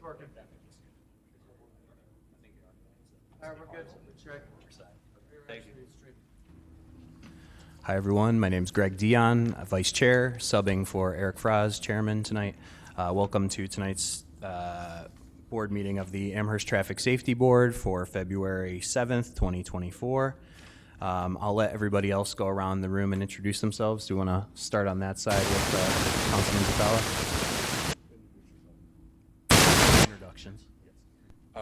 It's working. All right, we're good. Thank you. Hi, everyone. My name is Greg Dion, Vice Chair, subbing for Eric Fraz, Chairman tonight. Welcome to tonight's board meeting of the Amherst Traffic Safety Board for February 7th, 2024. I'll let everybody else go around the room and introduce themselves. Do you want to start on that side with Councilman Zucala? Introductions.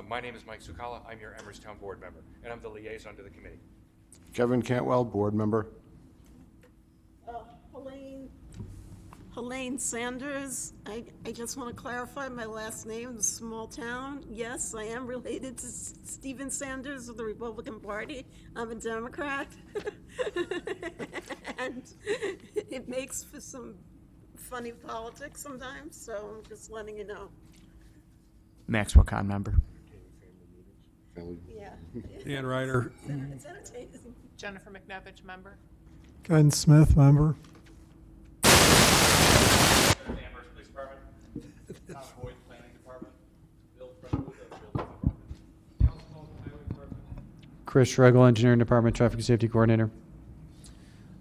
My name is Mike Zucala. I'm your Amherst Town Board member, and I'm the liaison to the committee. Kevin Cantwell, board member. Helene Sanders. I just want to clarify my last name, the small town. Yes, I am related to Stephen Sanders of the Republican Party. I'm a Democrat. And it makes for some funny politics sometimes, so I'm just letting you know. Maxwell Con member. Yeah. Dan Ryder. It's entertaining. Jennifer McNevich, member. Ken Smith, member. Amherst Police Department, Tom Boyd, Planning Department, Bill French, the Building Department. Chris Schregel, Engineering Department, Traffic Safety Coordinator.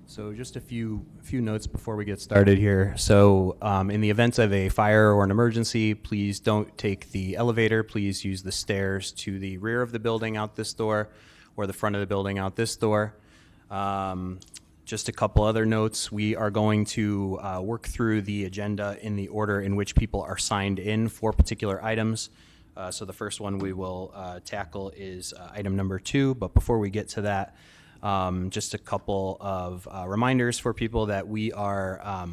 So just a few notes before we get started here. So in the event of a fire or an emergency, please don't take the elevator. Please use the stairs to the rear of the building out this door or the front of the building out this door. Just a couple other notes. We are going to work through the agenda in the order in which people are signed in for particular items. So the first one we will tackle is item number 2. But before we get to that, just a couple of reminders for people that we are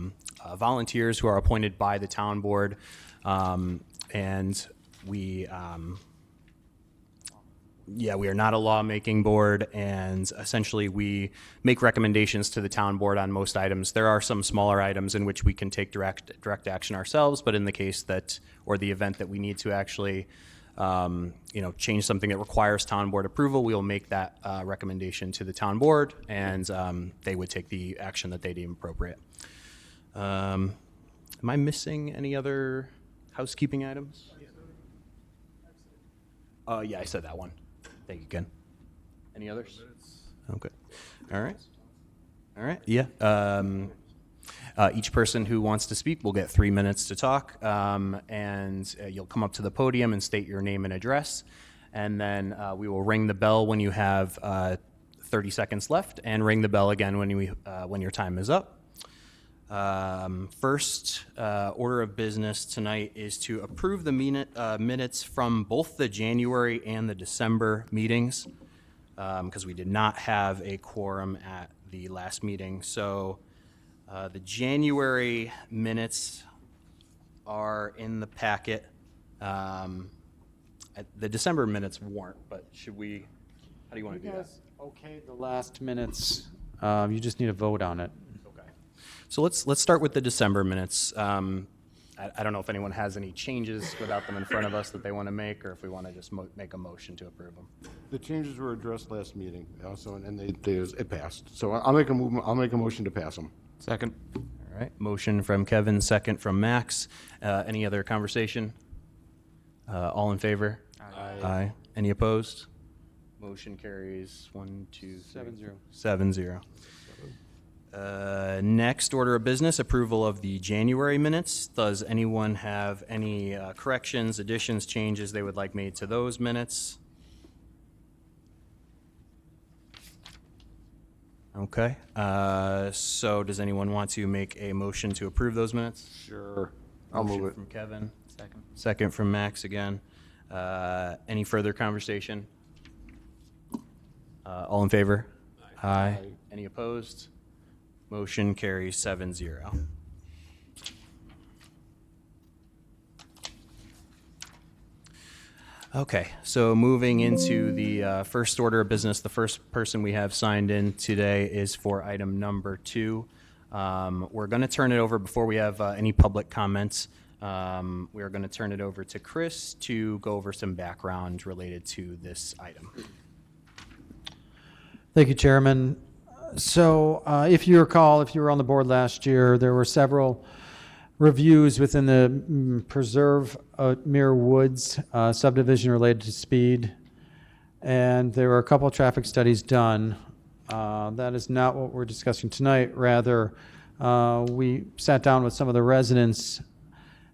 volunteers who are appointed by the town board, and we are not a lawmaking board, and essentially we make recommendations to the town board on most items. There are some smaller items in which we can take direct action ourselves, but in the case that, or the event that we need to actually change something that requires town board approval, we will make that recommendation to the town board, and they would take the action that they deem appropriate. Am I missing any other housekeeping items? Yeah, I said that one. Thank you, Ken. Any others? Okay. All right. Yeah. Each person who wants to speak will get 3 minutes to talk, and you'll come up to the podium and state your name and address, and then we will ring the bell when you have 30 seconds left, and ring the bell again when your time is up. First order of business tonight is to approve the minutes from both the January and the December meetings, because we did not have a quorum at the last meeting. So the January minutes are in the packet. The December minutes weren't, but how do you want to do that? Okay, the last minutes, you just need a vote on it. Okay. So let's start with the December minutes. I don't know if anyone has any changes without them in front of us that they want to make, or if we want to just make a motion to approve them. The changes were addressed last meeting, also, and it passed. So I'll make a motion to pass them. Second. All right, motion from Kevin, second from Max. Any other conversation? All in favor? Aye. Any opposed? Motion carries 7-0. Next order of business, approval of the January minutes. Does anyone have any corrections, additions, changes they would like made to those minutes? Okay. So does anyone want to make a motion to approve those minutes? Sure. I'll move Motion it. from Kevin. Second from Max again. Any further conversation? All in favor? Aye. Any opposed? Motion carries 7-0. Okay, so moving into the first order of business, the first person we have signed in today is for item number 2. We're going to turn it over before we have any public comments. We are going to turn it over to Chris to go over some background related to this item. Thank you, Chairman. So if you recall, if you were on the board last year, there were several reviews within the Preserve Mere Woods subdivision related to speed. And there were a couple of traffic studies done. That is not what we're discussing tonight. Rather, we sat down with some of the residents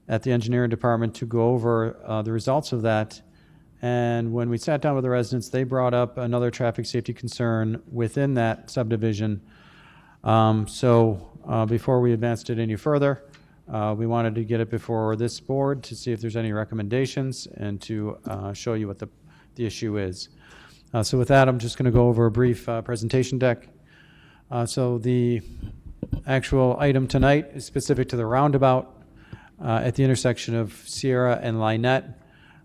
at the engineering department to go over the results of that. And when we sat down with the residents, they brought up another traffic safety concern within that subdivision. Before we advanced it any further, we wanted to get it before this board to see if there's any recommendations and to show you what the issue is. So with that, I'm just going to go over a brief presentation deck. So the actual item tonight is specific to the roundabout at the intersection of Sierra and Lynette,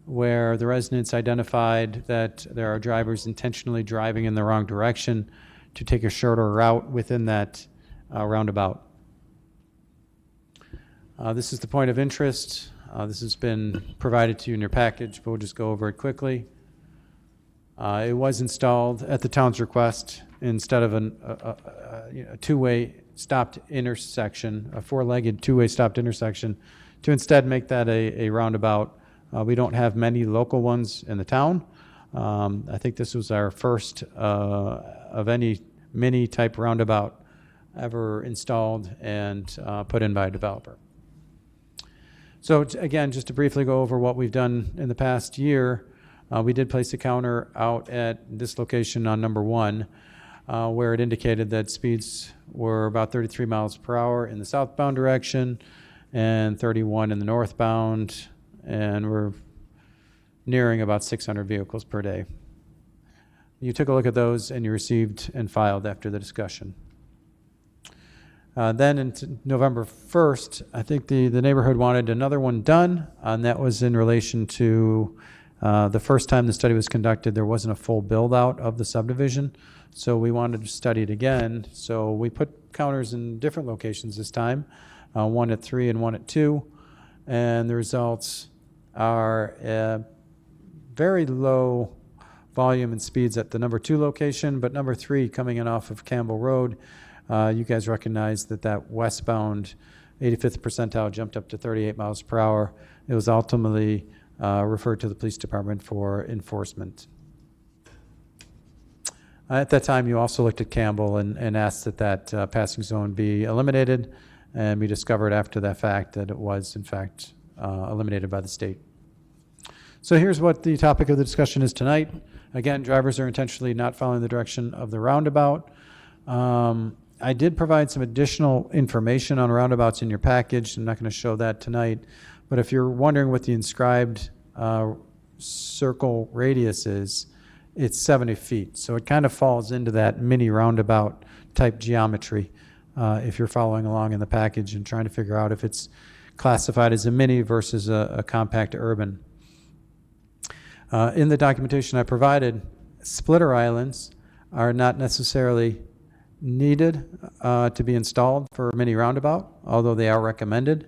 where the residents identified that there are drivers intentionally driving in the wrong direction to take a shorter route within that roundabout. This is the point of interest. This has been provided to you in your package, but we'll just go over it quickly. It was installed at the town's request instead of a two-way stopped intersection, a four-legged two-way stopped intersection, to instead make that a roundabout. We don't have many local ones in the town. I think this was our first of any mini-type roundabout ever installed and put in by a developer. So again, just to briefly go over what we've done in the past year, we did place a counter out at this location on number 1, where it indicated that speeds were about 33 miles per hour in the southbound direction and 31 in the northbound, and we're nearing about 600 vehicles per day. You took a look at those and you received and filed after the discussion. Then in November 1st, I think the neighborhood wanted another one done, and that was in relation to the first time the study was conducted, there wasn't a full build-out of the subdivision, so we wanted to study it again. So we put counters in different locations this time, one at 3 and one at 2, and the results are very low volume and speeds at the number 2 location, but number 3 coming in off of Campbell Road, you guys recognize that westbound 85th percentile jumped up to 38 miles per hour. It was ultimately referred to the police department for enforcement. At that time, you also looked at Campbell and asked that passing zone be eliminated, and we discovered after that fact that it was, in fact, eliminated by the state. So here's what the topic of the discussion is tonight. Again, drivers are intentionally not following the direction of the roundabout. I did provide some additional information on roundabouts in your package. I'm not going to show that tonight. But if you're wondering what the inscribed circle radius is, it's 70 feet. So it kind of falls into that mini roundabout type geometry if you're following along in the package and trying to figure out if it's classified as a mini versus a compact urban. In the documentation I provided, splitter islands are not necessarily needed to be installed for a mini roundabout, although they are recommended.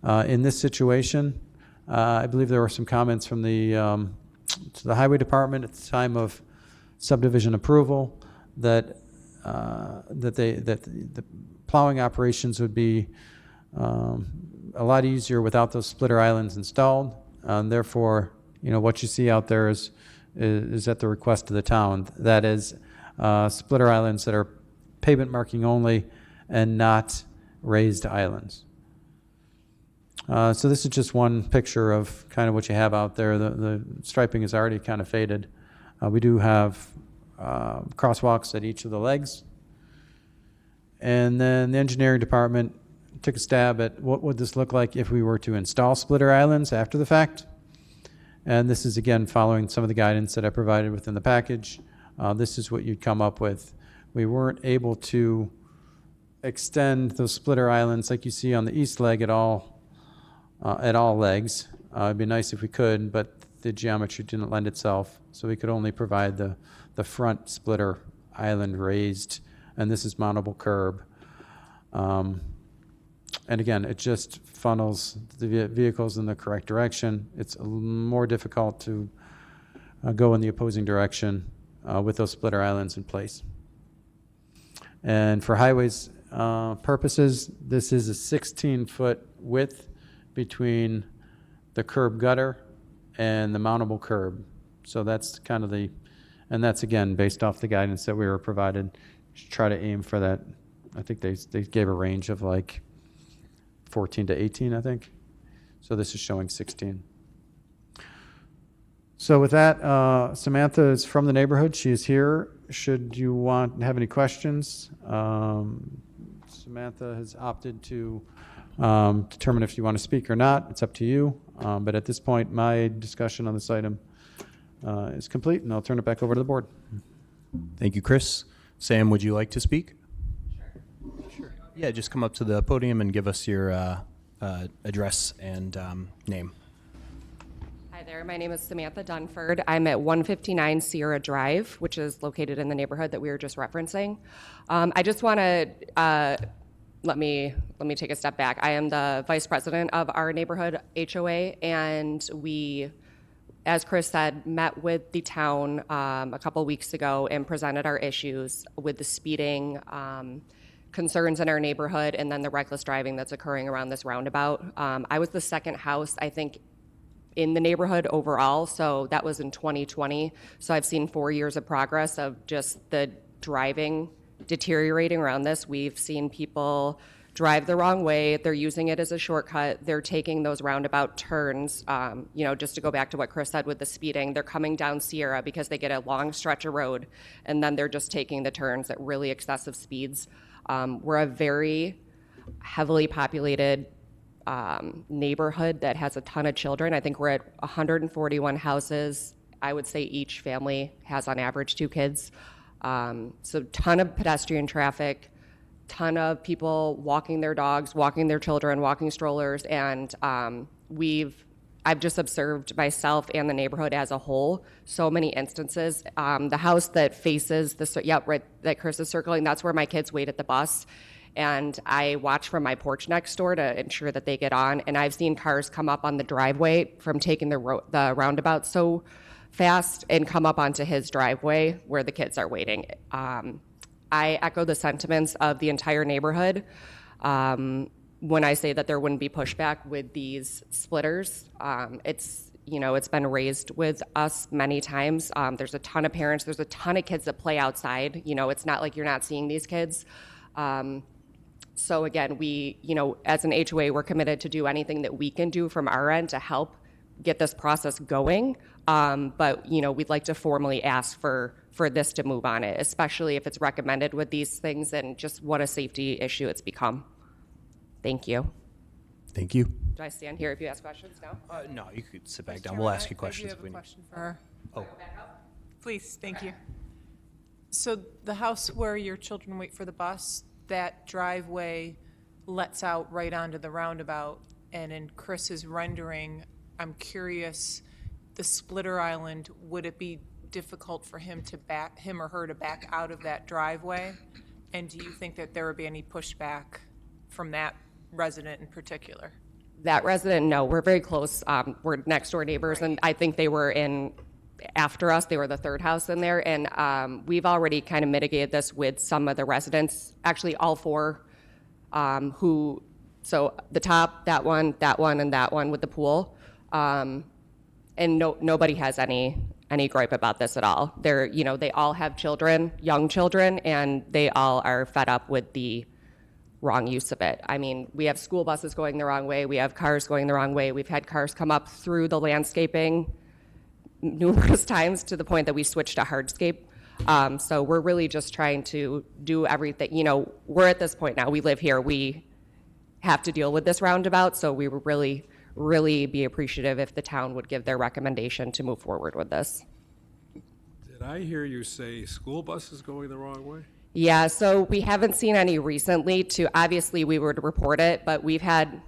In this situation, I believe there were some comments from the highway department at the time of subdivision approval that the plowing operations would be a lot easier without those splitter islands installed. Therefore, what you see out there is at the request of the town. That is splitter islands that are pavement marking only and not raised islands. So this is just one picture of kind of what you have out there. The striping is already kind of faded. We do have crosswalks at each of the legs. And then the engineering department took a stab at what would this look like if we were to install splitter islands after the fact. And this is, again, following some of the guidance that I provided within the package. This is what you'd come up with. We weren't able to extend those splitter islands like you see on the east leg at all legs. It'd be nice if we could, but the geometry didn't lend itself, so we could only provide the front splitter island raised, and this is mountable curb. And again, it just funnels the vehicles in the correct direction. It's more difficult to go in the opposing direction with those splitter islands in place. And for highways, purposes, this is a 16-foot width between the curb gutter and the mountable curb. So that's kind of and that's again based off the guidance that we were provided. Just try to aim for that. I think they gave a range of like 14 to 18, I think. So this is showing 16. So with that, Samantha is from the neighborhood. She is here. Should you have any questions? Samantha has opted to determine if you want to speak or not. It's up to you. But at this point, my discussion on this item is complete, and I'll turn it back over to the board. Thank you, Chris. Sam, would you like to speak? Sure. Yeah, just come up to the podium and give us your address and name. Hi there, my name is Samantha Dunford. I'm at 159 Sierra Drive, which is located in the neighborhood that we were just referencing. I just want to let me take a step back. I am the vice president of our neighborhood HOA, and we, as Chris said, met with the town a couple weeks ago and presented our issues with the speeding concerns in our neighborhood and then the reckless driving that's occurring around this roundabout. I was the second house, I think, in the neighborhood overall, so that was in 2020. So I've seen 4 years of progress of just the driving deteriorating around this. We've seen people drive the wrong way. They're using it as a shortcut. They're taking those roundabout turns. Just to go back to what Chris said with the speeding, they're coming down Sierra because they get a long stretch of road, and then they're just taking the turns at really excessive speeds. We're a very heavily populated neighborhood that has a ton of children. I think we're at 141 houses. I would say each family has on average 2 kids. So ton of pedestrian traffic, ton of people walking their dogs, walking their children, walking strollers, and I've just observed myself and the neighborhood as a whole so many instances. The house that faces that Chris is circling, that's where my kids wait at the bus. And I watch from my porch next door to ensure that they get on. And I've seen cars come up on the driveway from taking the roundabout so fast and come up onto his driveway where the kids are waiting. I echo the sentiments of the entire neighborhood when I say that there wouldn't be pushback with these splitters. It's been raised with us many times. There's a ton of parents. There's a ton of kids that play outside. It's not like you're not seeing these kids. So again, we, as an HOA, we're committed to do anything that we can do from our end to help get this process going. But we'd like to formally ask for this to move on it, especially if it's recommended with these things and just what a safety issue it's become. Thank you. Thank you. Do I stand here if you ask questions now? No, you could sit back down. We'll ask you questions if I we do need. have a question for her. Oh, Please, thank you. So the house where your children wait for the bus, that driveway lets out right onto the roundabout, and in Chris's rendering, I'm curious, the splitter island, would it be difficult for him or her to back out of that driveway? And do you think that there would be any pushback from that resident in particular? That resident, no, we're very close. We're next door neighbors, and I think they were in after us. They were the third house in there, and we've already kind of mitigated this with some of the residents, actually all 4, so the top, that one, and that one with the pool. And nobody has any gripe about this at all. They all have children, young children, and they all are fed up with the wrong use of it. I mean, we have school buses going the wrong way. We have cars going the wrong way. We've had cars come up through the landscaping numerous times to the point that we switched to hardscape. So we're really just trying to do everything. We're at this point now. We live here. We have to deal with this roundabout. So we would really be appreciative if the town would give their recommendation to move forward with this. Did I hear you say school buses going the wrong way? Yeah, so we haven't seen any recently. Obviously, we would report it, but we've had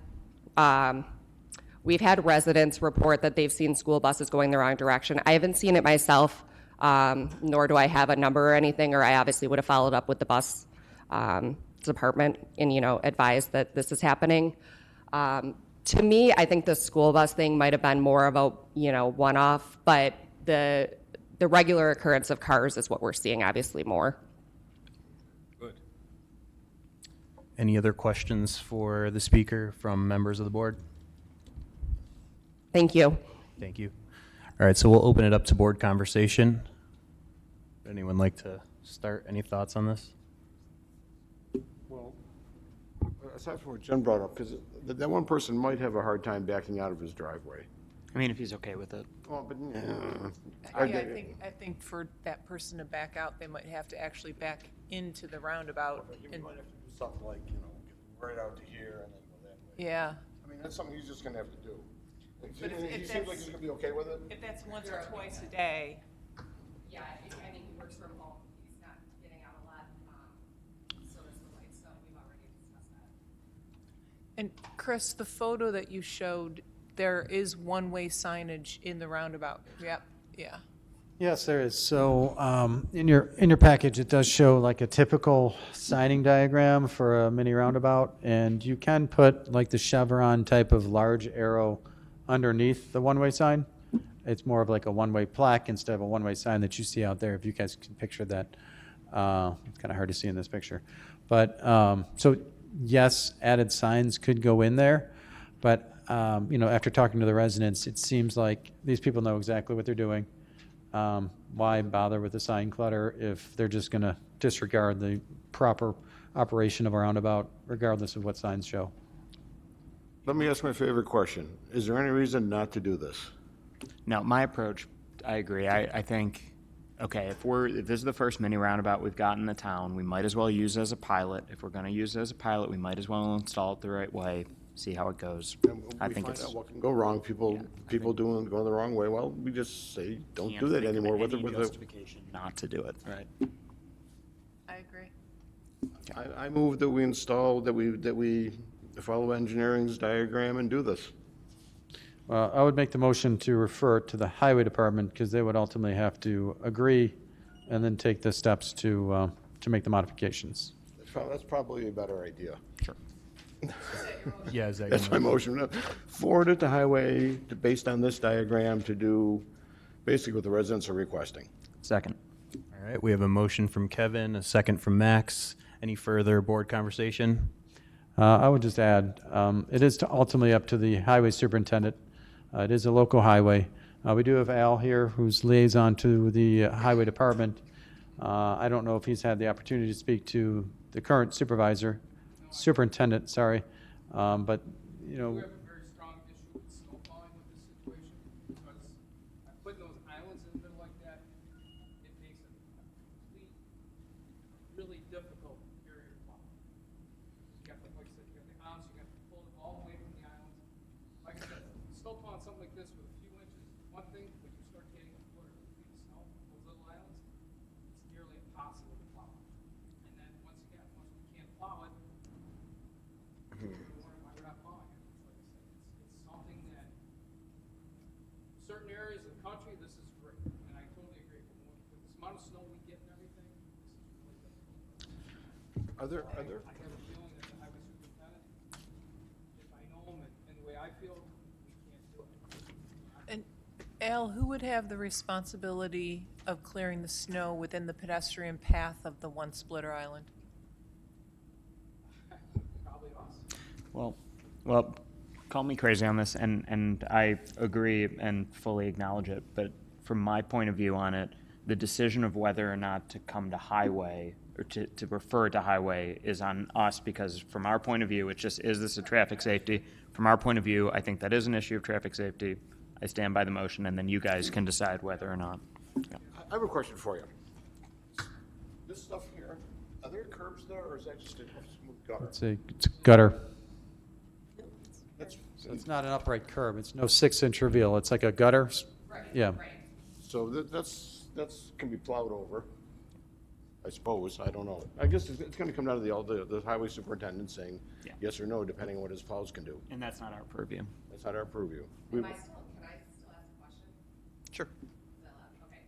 residents report that they've seen school buses going the wrong direction. I haven't seen it myself, nor do I have a number or anything, or I obviously would have followed up with the bus department and advised that this is happening. To me, I think the school bus thing might have been more of a one-off, but the regular occurrence of cars is what we're seeing obviously more. Good. Any other questions for the speaker from members of the board? Thank you. Thank you. All right, so we'll open it up to board conversation. Would anyone like to start? Any thoughts on this? Well, aside from what Jen brought up, because that one person might have a hard time backing out of his driveway. I mean, if he's okay with it. Well, but, I think for that person to back out, they might have to actually back into the roundabout. And, might have to do something like, get right out to here and then go that way. yeah, I mean, that's something he's just gonna have to do. But He if seems like that's- he's gonna be okay with it. if that's once or twice a day, Yeah, I mean, he works from home. He's not getting out a lot. So does the light stuff. We've already discussed that. and Chris, the photo that you showed, there is one-way signage in the roundabout. Yep, yeah. Yes, there is. So in your package, it does show like a typical signing diagram for a mini roundabout, and you can put like the chevron type of large arrow underneath the one-way sign. It's more of like a one-way plaque instead of a one-way sign that you see out there, if you guys can picture that. It's kind of hard to see in this picture. But so yes, added signs could go in there, but after talking to the residents, it seems like these people know exactly what they're doing. Why bother with the sign clutter if they're just going to disregard the proper operation of a roundabout, regardless of what signs show? Let me ask my favorite question. Is there any reason not to do this? No, my approach, I agree. I think, okay, if this is the first mini roundabout we've got in the town, we might as well use it as a pilot. If we're going to use it as a pilot, we might as well install it the right way, see how it goes. I We think find it's. out what can go wrong, people going the wrong way. Well, we just say, don't can't do that think of anymore with any the, justification not to do it. Right. I agree. I move that we install, that we follow engineering's diagram and do this. Well, I would make the motion to refer it to the highway department, because they would ultimately have to agree and then take the steps to make the modifications. That's probably a better idea. Sure. Yeah, is that That's my motion. Forward it to highway, based on this diagram, to do basically what the residents are requesting. Second. All right, we have a motion from Kevin, a second from Max. Any further board conversation? I would just add, it is ultimately up to the highway superintendent. It is a local highway. We do have Al here, who's liaison to the highway department. I don't know if he's had the opportunity to speak to the current superintendent, sorry. But, We have a very strong issue with snow plowing with this situation, because by putting those islands in the middle like that, it makes it a complete, really difficult area to plow. You got the, like I said, you got the islands, you got to pull it all away from the islands. Like I said, snow plowing something like this with a few inches, one thing, when you start getting a foot or 2 feet of snow, those little islands, it's nearly impossible to plow. And then once we can't plow it, we're not plowing it. It's something that, certain areas of the country, this is great, and I totally agree. But with this amount of snow we get and everything, this is really difficult. Are there, I have a feeling that the highway superintendent, if I know him and the way I feel, we can't do it. And Al, who would have the responsibility of clearing the snow within the pedestrian path of the one splitter island? Probably us. Well, call me crazy on this, and I agree and fully acknowledge it, but from my point of view on it, the decision of whether or not to come to highway, or to refer to highway, is on us, because from our point of view, it's just, is this a traffic safety? From our point of view, I think that is an issue of traffic safety. I stand by the motion, and then you guys can decide whether or not. Yeah. I have a question for you. This stuff here, are there curbs there, or is that just a smooth gutter? It's a gutter. That's, So it's not an upright curb. It's no 6-inch reveal. It's like a gutter. Yeah. so that's can be plowed over, I suppose. I don't know. I guess it's gonna come down to the highway superintendent saying Yeah. yes or no, depending on what his plows can do. And that's not our purview. That's not our purview. Can I still ask a question? Sure. Okay,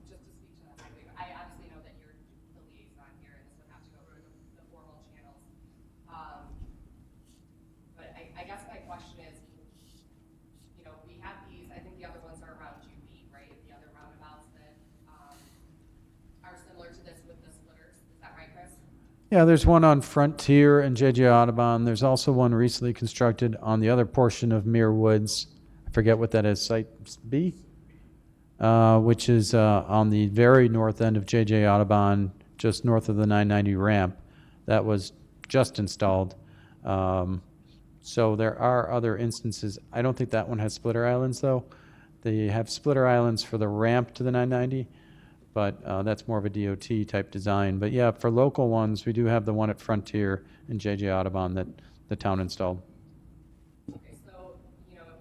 just to speak to the highway, I obviously know that you're the liaison here, and this would have to go through the formal channels. But I guess my question is, we have these, I think the other ones are around UB, right? The other roundabouts that are similar to this with the splitters, is that right, Chris? Yeah, there's one on Frontier and JJ Audubon. There's also one recently constructed on the other portion of Muir Woods. I forget what that is, Site B? Which is on the very north end of JJ Audubon, just north of the 990 ramp. That was just installed. So there are other instances. I don't think that one has splitter islands, though. They have splitter islands for the ramp to the 990, but that's more of a DOT type design. But yeah, for local ones, we do have the one at Frontier and JJ Audubon that the town installed. Okay, so,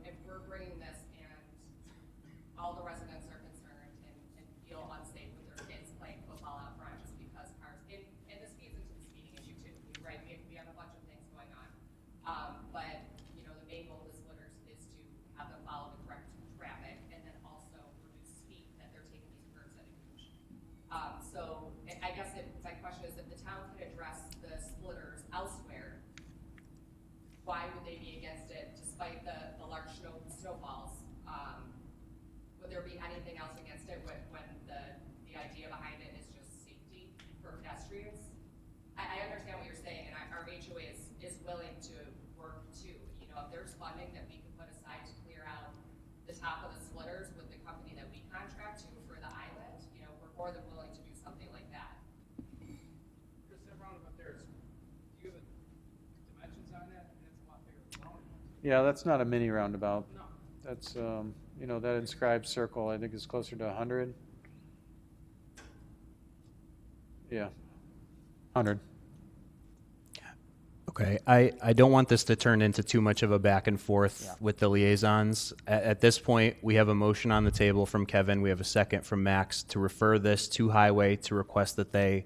if we're bringing this and all the residents are concerned and feel unsafe with their kids playing football out front just because cars, and this feeds into the speeding issue too, right? We have a bunch of things going on. But, the main goal of the splitters is to have them follow the correct traffic and then also reduce speed that they're taking these curbs at a huge. So I guess my question is, if the town can address the splitters elsewhere, why would they be against it despite the large snowfalls? Would there be anything else against it when the idea behind it is just safety for pedestrians? I understand what you're saying, and our HOA is willing to work too. If there's funding that we can put aside to clear out the top of the splitters with the company that we contract to for the island, we're more than willing to do something like that. Chris, that roundabout there is, do you have the dimensions on that? It's a lot bigger than the roundabout. Yeah, that's not a mini roundabout. No. That's, that inscribed circle, I think is closer to 100. Yeah, 100. Okay, I don't want this to turn into too much of a back and forth with the liaisons. At this point, we have a motion on the table from Kevin. We have a second from Max to refer this to Highway to request that they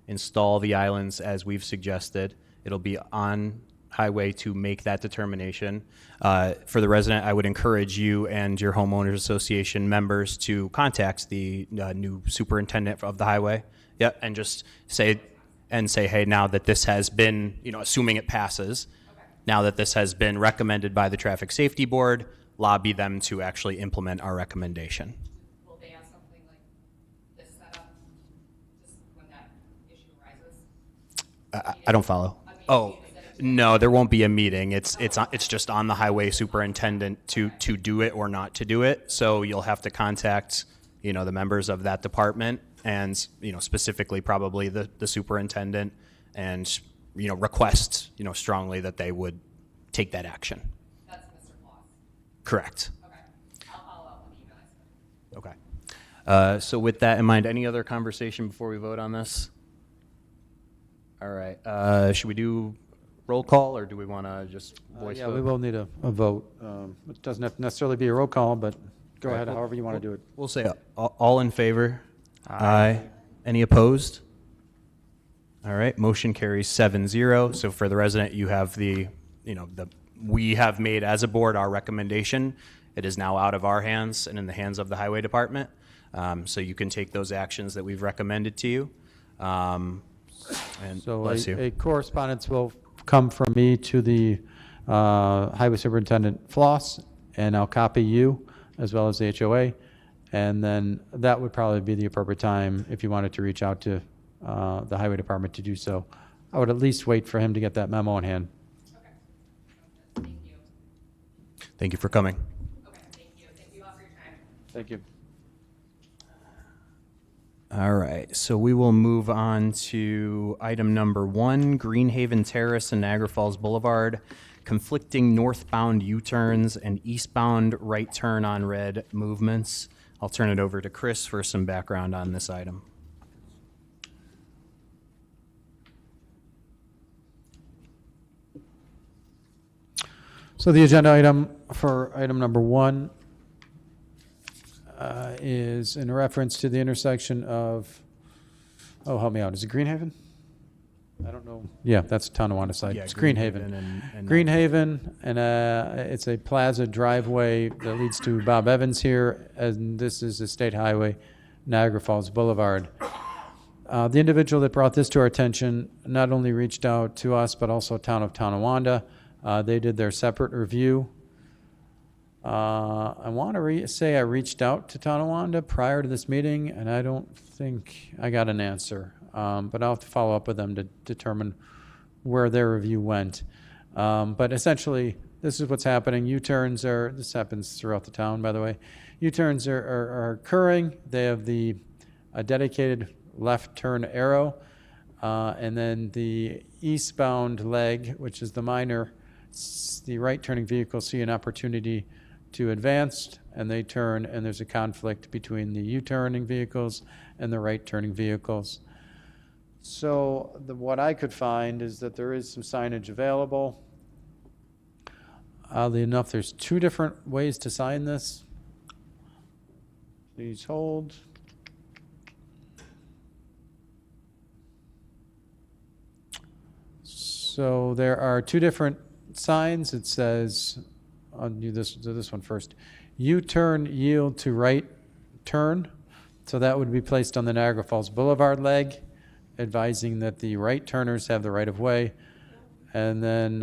install the islands as we've suggested. It'll be on Highway to make that determination. For the resident, I would encourage you and your homeowners association members to contact the new superintendent of the highway. Yep, and just say, hey, now that this has been, assuming it passes, now that this has been recommended by the Traffic Safety Board, lobby them to actually implement our recommendation. Will they have something like this set up just when that issue arises? I don't follow. Oh, no, there won't be a meeting. It's just on the highway superintendent to do it or not to do it. So you'll have to contact, the members of that department and, specifically probably the superintendent and, request, strongly that they would take that action. That's Mr. Claus. Correct. Okay. I'll follow up with you guys. Okay. So with that in mind, any other conversation before we vote on this? All right. Should we do roll call, or do we want to just voice Yeah, vote? we will need a vote. It doesn't have to necessarily be a roll call, but go ahead, Well, however you want to do it. We'll say all in favor. Aye. Any opposed? All right. Motion carries 7-0. So for the resident, you have we have made as a board our recommendation. It is now out of our hands and in the hands of the highway department. So you can take those actions that we've recommended to you. And So bless you. a correspondence will come from me to the Highway Superintendent Floss, and I'll copy you as well as the HOA. And then that would probably be the appropriate time if you wanted to reach out to the Highway Department to do so. I would at least wait for him to get that memo in hand. Okay. Thank you. Thank you for coming. Okay, thank you. Thank you all for your time. Thank you. All right, so we will move on to item number 1, Greenhaven Terrace and Niagara Falls Boulevard, conflicting northbound U-turns and eastbound right turn on red movements. I'll turn it over to Chris for some background on this item. So the agenda item for item number 1 is in reference to the intersection of, oh, help me out, is it Greenhaven? I don't know. Yeah, that's Tonawanda side. Yeah, It's Greenhaven. and Greenhaven, and it's a plaza driveway that leads to Bob Evans here, and this is the State Highway, Niagara Falls Boulevard. The individual that brought this to our attention not only reached out to us, but also Town of Tonawanda. They did their separate review. I want to say I reached out to Tonawanda prior to this meeting, and I don't think I got an answer. but I'll have to follow up with them to determine where their review went. But essentially, this is what's happening. U-turns are, this happens throughout the town, by the way. U-turns are occurring. They have a dedicated left turn arrow, and then the eastbound leg, which is the minor, the right turning vehicles see an opportunity to advance, and they turn, and there's a conflict between the U-turning vehicles and the right turning vehicles. So what I could find is that there is some signage available. Oddly enough, there's 2 different ways to sign this. Please hold. So there are 2 different signs. It says, I'll do this one first. U-turn, yield to right turn. So that would be placed on the Niagara Falls Boulevard leg, advising that the right turners have the right of way. And then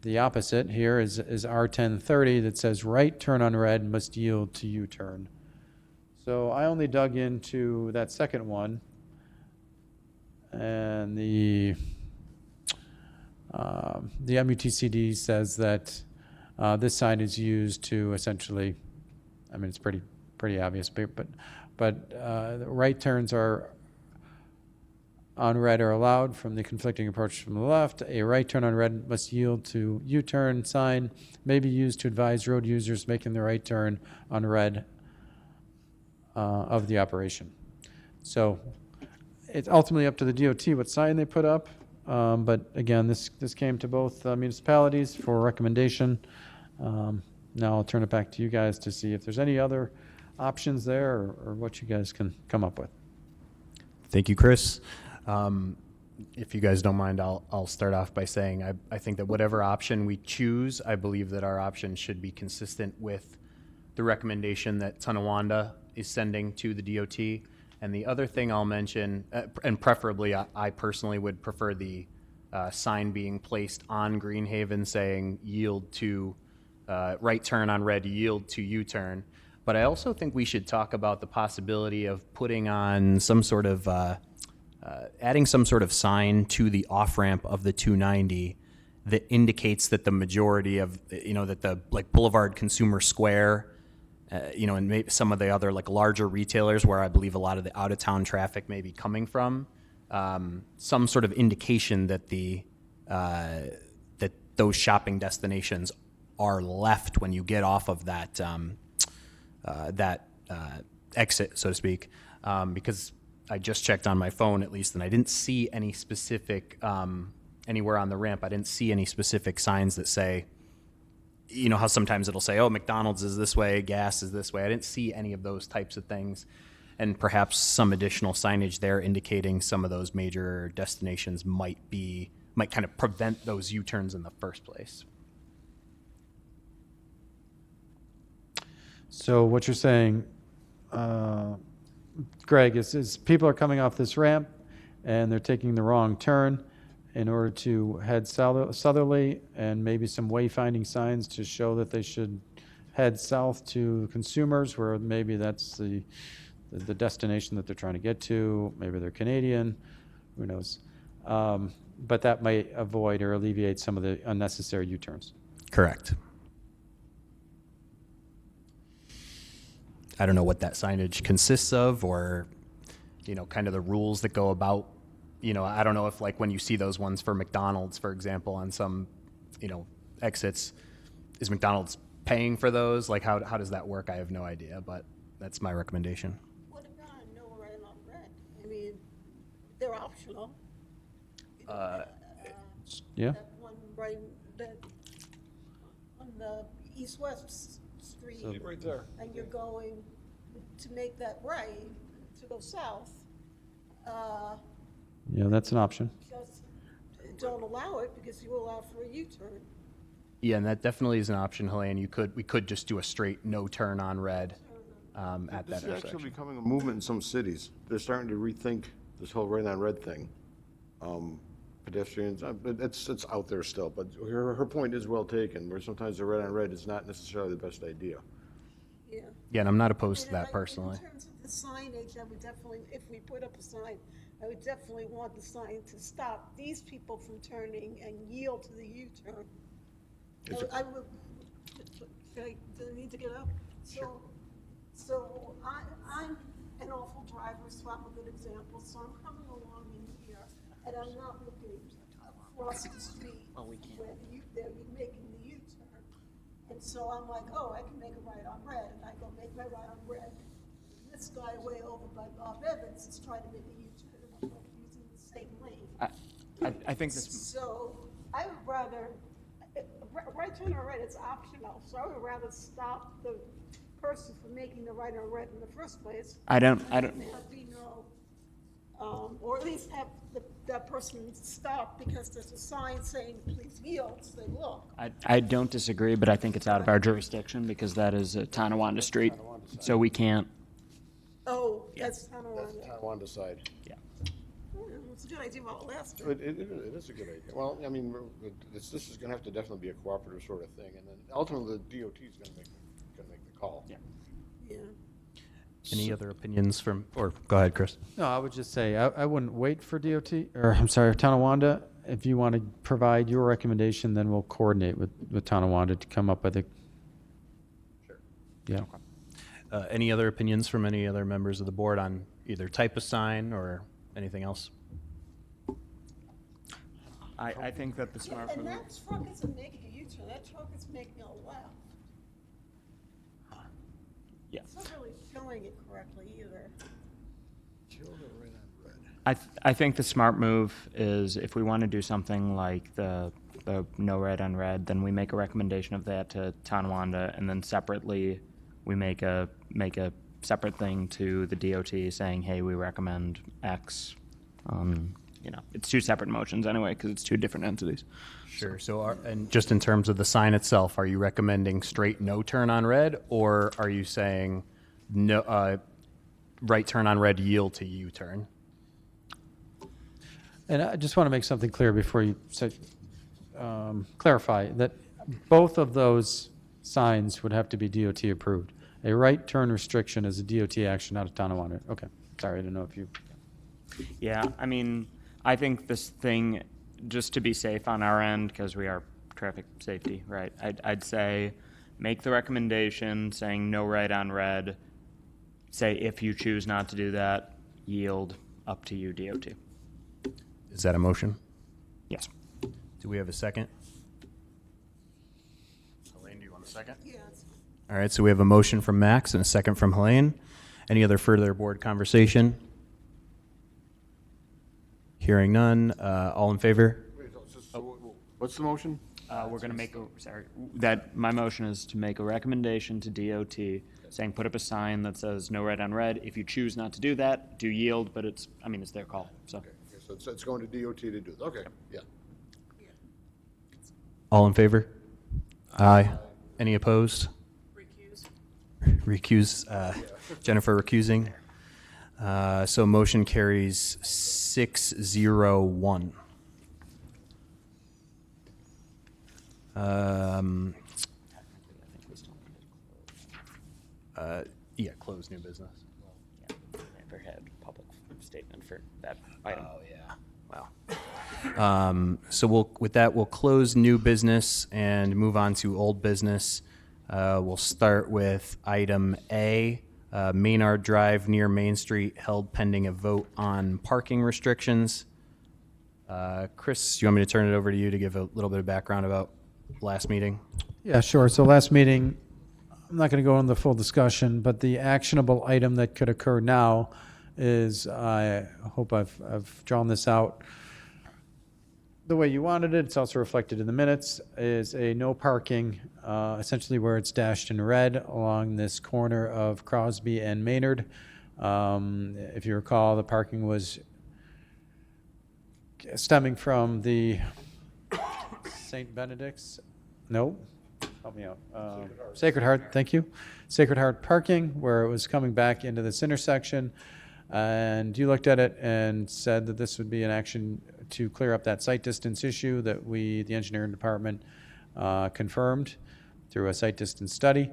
the opposite here is R1030 that says right turn on red must yield to U-turn. So I only dug into that second one, and the MUTCD says that this sign is used to essentially, I mean, it's pretty obvious, but right turns are on red are allowed from the conflicting approach from the left. A right turn on red must yield to U-turn sign may be used to advise road users making the right turn on red of the operation. So it's ultimately up to the DOT what sign they put up. But again, this came to both municipalities for recommendation. Now I'll turn it back to you guys to see if there's any other options there or what you guys can come up with. Thank you, Chris. If you guys don't mind, I'll start off by saying I think that whatever option we choose, I believe that our option should be consistent with the recommendation that Tonawanda is sending to the DOT. And the other thing I'll mention, and preferably I personally would prefer the sign being placed on Greenhaven saying yield to right turn on red, yield to U-turn. But I also think we should talk about the possibility of putting on some sort of adding some sort of sign to the off-ramp of the 290 that indicates that the majority of, that the like Boulevard Consumer Square, and maybe some of the other like larger retailers where I believe a lot of the out-of-town traffic may be coming from, some sort of indication that that those shopping destinations are left when you get off of that exit, so to speak, because I just checked on my phone at least, and I didn't see any specific, anywhere on the ramp, I didn't see any specific signs that say, how sometimes it'll say, oh, McDonald's is this way, gas is this way. I didn't see any of those types of things. And perhaps some additional signage there indicating some of those major destinations might kind of prevent those U-turns in the first place. So what you're saying, Greg, is people are coming off this ramp and they're taking the wrong turn in order to head southerly, and maybe some wayfinding signs to show that they should head south to consumers, where maybe that's the destination that they're trying to get to. Maybe they're Canadian, who knows? But that might avoid or alleviate some of the unnecessary U-turns. Correct. I don't know what that signage consists of, or, kind of the rules that go about. I don't know if like when you see those ones for McDonald's, for example, on some, exits, is McDonald's paying for those? Like how does that work? I have no idea, but that's my recommendation. What about no red on red? I mean, they're optional. Yeah. That one right on the east-west street. Right there. And you're going to make that right, to go south. Yeah, that's an option. Just don't allow it because you allow for a U-turn. Yeah, and that definitely is an option, Helene. We could just do a straight no turn on red at that This is actually intersection. becoming a movement in some cities. They're starting to rethink this whole red on red thing. Pedestrians, it's out there still, but her point is well taken, where sometimes the red on red is not necessarily the best idea. Yeah. Yeah, and I'm not opposed to And that personally. In terms of the signage, I would definitely, if we put up a sign, I would definitely want the sign to stop these people from turning and yield to the U-turn. I would, do I need to get up? So I'm an awful driver, so I'm a good example. So I'm coming along in here, and I'm not looking across the street where they're making the U-turn. And so I'm like, oh, I can make a right on red, and I go make my right on red. This guy way over by Bob Evans is trying to make a U-turn, and I'm like using the same lane. I think this, So I would rather, right turn on red is optional, so I would rather stop the person from making the right on red in the first place. I don't, There be no, or at least have that person stop because there's a sign saying, please yield, so they look. I don't disagree, but I think it's out of our jurisdiction because that is Tonawanda Street, so we can't. Oh, that's kind of, That's the Tonawanda side. Yeah. it's a good idea about it last time. It is a good idea. Well, I mean, this is gonna have to definitely be a cooperative sort of thing, and then ultimately the DOT is gonna make the call. Yeah. Yeah. Any other opinions from, or go ahead, Chris. No, I would just say, I wouldn't wait for DOT, or I'm sorry, Tonawanda. If you want to provide your recommendation, then we'll coordinate with Tonawanda to come up with a. Sure. Yeah. Any other opinions from any other members of the board on either type of sign or anything else? I think that the smart And move. that truck isn't making a U-turn, that truck is making a left. Yeah. It's not really showing it correctly either. I think the smart move is if we want to do something like the no red on red, then we make a recommendation of that to Tonawanda, and then separately we make a separate thing to the DOT saying, hey, we recommend X. It's two separate motions anyway because it's two different entities. Sure. So, and just in terms of the sign itself, are you recommending straight no turn on red, or are you saying no right turn on red, yield to U-turn? And I just want to make something clear before you say, clarify that both of those signs would have to be DOT approved. A right turn restriction is a DOT action, not a Tonawanda. Okay, sorry, I didn't know if you. Yeah, I mean, I think this thing, just to be safe on our end, because we are traffic safety, right? I'd say make the recommendation saying no right on red. Say if you choose not to do that, yield up to you, DOT. Is that a motion? Yes. Do we have a second? Elaine, do you want a second? Yes. All right, so we have a motion from Max and a second from Helene. Any other further board conversation? Hearing none. All in favor? Wait, so what's the motion? We're going to make my motion is to make a recommendation to DOT saying put up a sign that says no red on red. If you choose not to do that, do yield, but it's their call. So. Okay, so it's going to DOT to do it. Okay, yeah. All in favor? Aye. Any opposed? Recuse. Jennifer recusing. So motion carries 6-0-1. Yeah, close new business. Never had public statement for that item. Oh, yeah. Wow. So with that, we'll close new business and move on to old business. We'll start with item A, Maynard Drive near Main Street held pending a vote on parking restrictions. Chris, you want me to turn it over to you to give a little bit of background about last meeting? Yeah, sure. So last meeting, I'm not going to go into the full discussion, but the actionable item that could occur now is, I hope I've drawn this out the way you wanted it. It's also reflected in the minutes, is a no parking, essentially where it's dashed in red along this corner of Crosby and Maynard. If you recall, the parking was stemming from the St. Benedict's, no, help me out. Sacred Heart, thank you. Sacred Heart parking, where it was coming back into this intersection. And you looked at it and said that this would be an action to clear up that site distance issue that we, the engineering department, confirmed through a site distance study.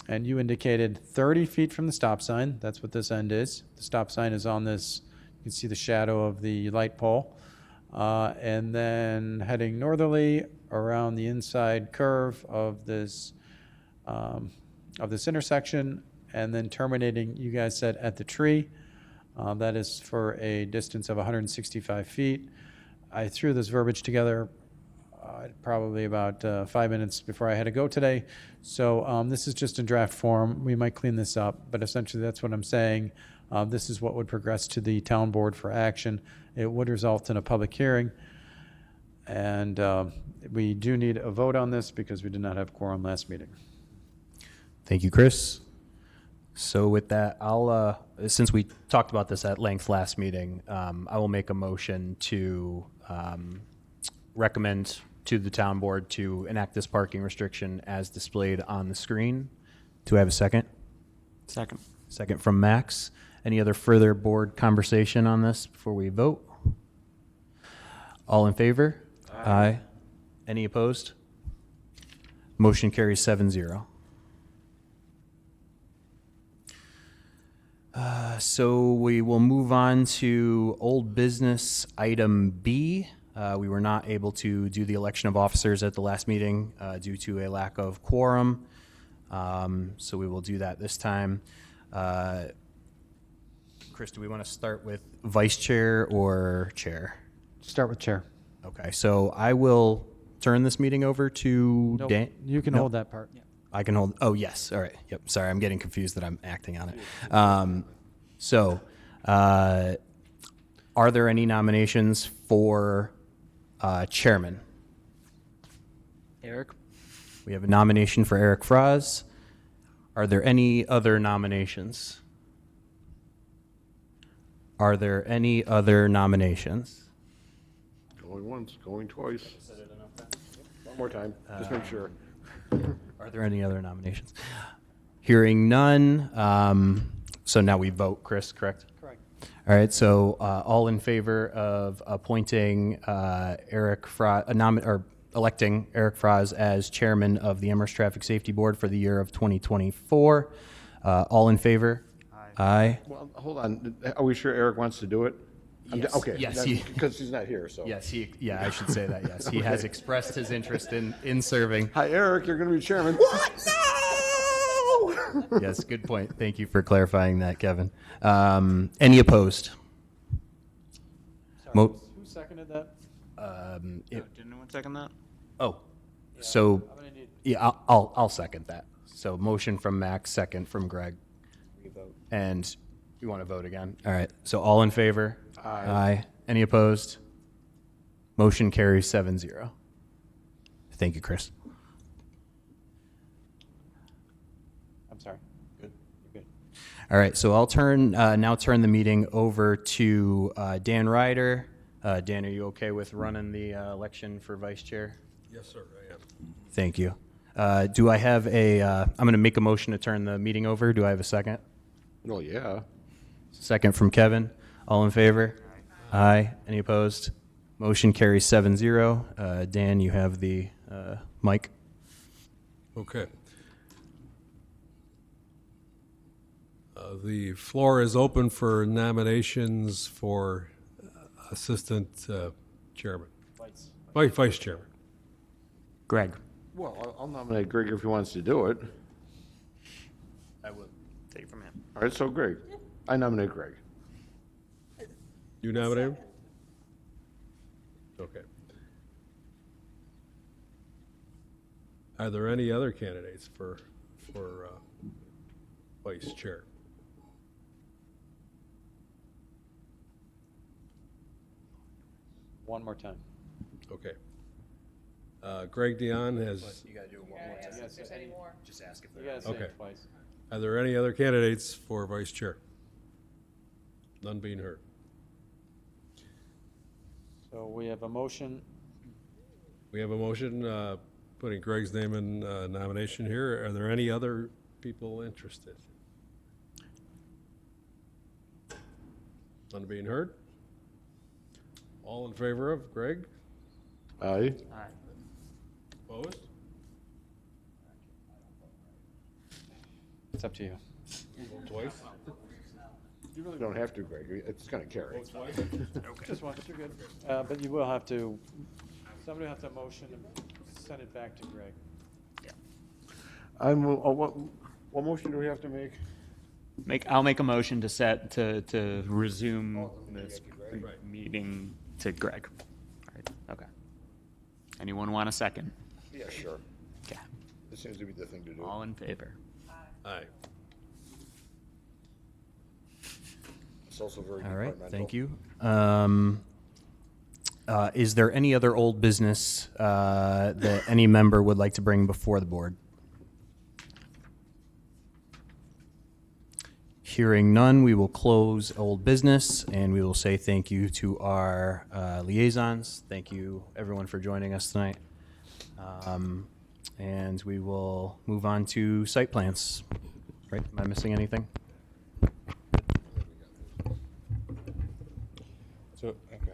And you indicated 30 feet from the stop sign. That's what this end is. The stop sign is on this, you can see the shadow of the light pole. And then heading northerly around the inside curve of this intersection, and then terminating, you guys said, at the tree. That is for a distance of 165 feet. I threw this verbiage together probably about 5 minutes before I had to go today. So this is just in draft form. We might clean this up, but essentially that's what I'm saying. This is what would progress to the town board for action. It would result in a public hearing. And we do need a vote on this because we did not have quorum last meeting. Thank you, Chris. So with that, I'll, since we talked about this at length last meeting, I will make a motion to recommend to the town board to enact this parking restriction as displayed on the screen. Do I have a second? Second. Second from Max. Any other further board conversation on this before we vote? All in favor? Aye. Any opposed? Motion carries 7-0. So we will move on to old business item B. We were not able to do the election of officers at the last meeting due to a lack of quorum. So we will do that this time. Chris, do we want to start with vice chair or chair? Start with chair. Okay, so I will turn this meeting over to Nope, Dan. you can Nope. hold that part. I can hold. Oh, yes. All right. Yep. Sorry, I'm getting confused that I'm acting on it. Are there any nominations for chairman? Eric? We have a nomination for Eric Fraz. Are there any other nominations? Are there any other nominations? Going once, going twice. One more time, just make sure. Are there any other nominations? Hearing none. So now we vote, Chris, correct? Correct. All right, so all in favor of appointing Eric Fraz, or electing Eric Fraz as chairman of the Amherst Traffic Safety Board for the year of 2024. All in favor? Aye. Well, hold on, are we sure Eric wants to do it? Yes. Okay. Yes, Because he's not here, so. Yes, yeah, I should say that, yes. He has expressed his interest in serving. Hi, Eric, you're gonna be chairman. What? No! Yes, good point. Thank you for clarifying that, Kevin. Any opposed? Who seconded that? Didn't anyone second that? Oh, so, I'm gonna need- yeah, I'll second that. So motion from Max, second from Greg. And you want to vote again? All right, so all in favor? Aye. Any opposed? Motion carries 7-0. Thank you, Chris. I'm sorry. Good. You're good. All right, so I'll now turn the meeting over to Dan Ryder. Dan, are you okay with running the election for vice chair? Yes, sir, I am. Thank you. Do I have I'm going to make a motion to turn the meeting over. Do I have a second? Oh, yeah. Second from Kevin. All in favor? Aye. Any opposed? Motion carries 7-0. Dan, you have the mic. Okay. The floor is open for nominations for assistant chairman. Vice chairman. Greg. Well, I'll nominate Greg if he wants to do it. I will take it from him. All right, so Greg. I nominate Greg. You nominate him? Okay. Are there any other candidates for vice chair? One more time. Okay. Greg Dion has, You got to do it one more time. If there's any more. Just ask if You there guys say Okay. it twice. are there any other candidates for vice chair? None being heard. So we have a motion. We have a motion putting Greg's name in nomination here. Are there any other people interested? None being heard? All in favor of Greg? Aye. Opposed? It's up to you. Twice? You really don't have to, Greg. It's gonna carry. Just once, you're good. But you will have to, somebody will have to motion and send it back to Greg. What motion do we have to make? I'll make a motion to resume this Right. meeting to Greg. All right, okay. Anyone want a second? Yeah, sure. Okay, This seems to be the thing to do. all in favor? Aye. It's also very All right, departmental. thank you. Is there any other old business that any member would like to bring before the board? Hearing none, we will close old business and we will say thank you to our liaisons. Thank you, everyone, for joining us tonight. And we will move on to site plans. Right? Am I missing anything? So, okay.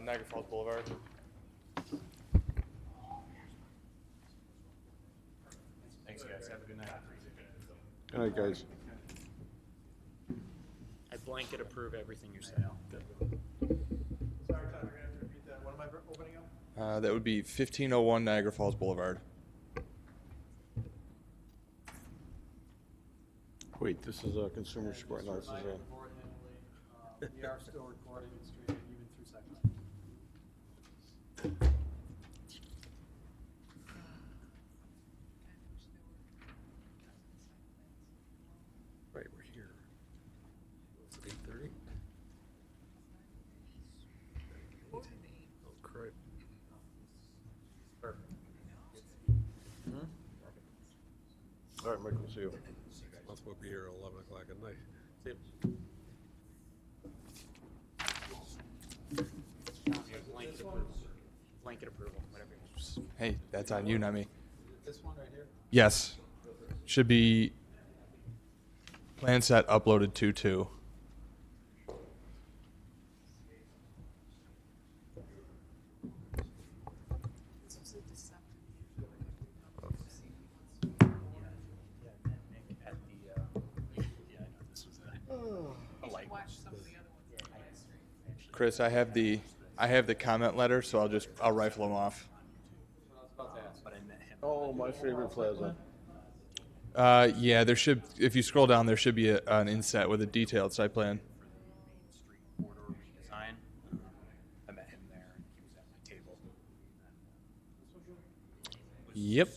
Niagara Falls Boulevard. Thanks, guys. Have a good night. Good night, guys. I blanket approve everything you're saying. Sorry, Tom, you're gonna have to repeat that. What am I opening up? That would be 1501 Niagara Falls Boulevard. Wait, this is a consumer score. No, this is a. We are still recording and streaming even through site plan. Right, we're here. It's 8:30? Oh, crap. All right, Mike, we'll see you. I'm supposed to be here at 11 o'clock at night. See you. Blanket approval, whatever. Hey, that's on you, not me. This one right here? Yes. Should be plan set uploaded to 2. Chris, I have the comment letter, so I'll rifle them off. Oh, my favorite plaza. Yeah, there should. If you scroll down, there should be an inset with a detailed site plan. Design. I met him there, and he was at my table. Yep,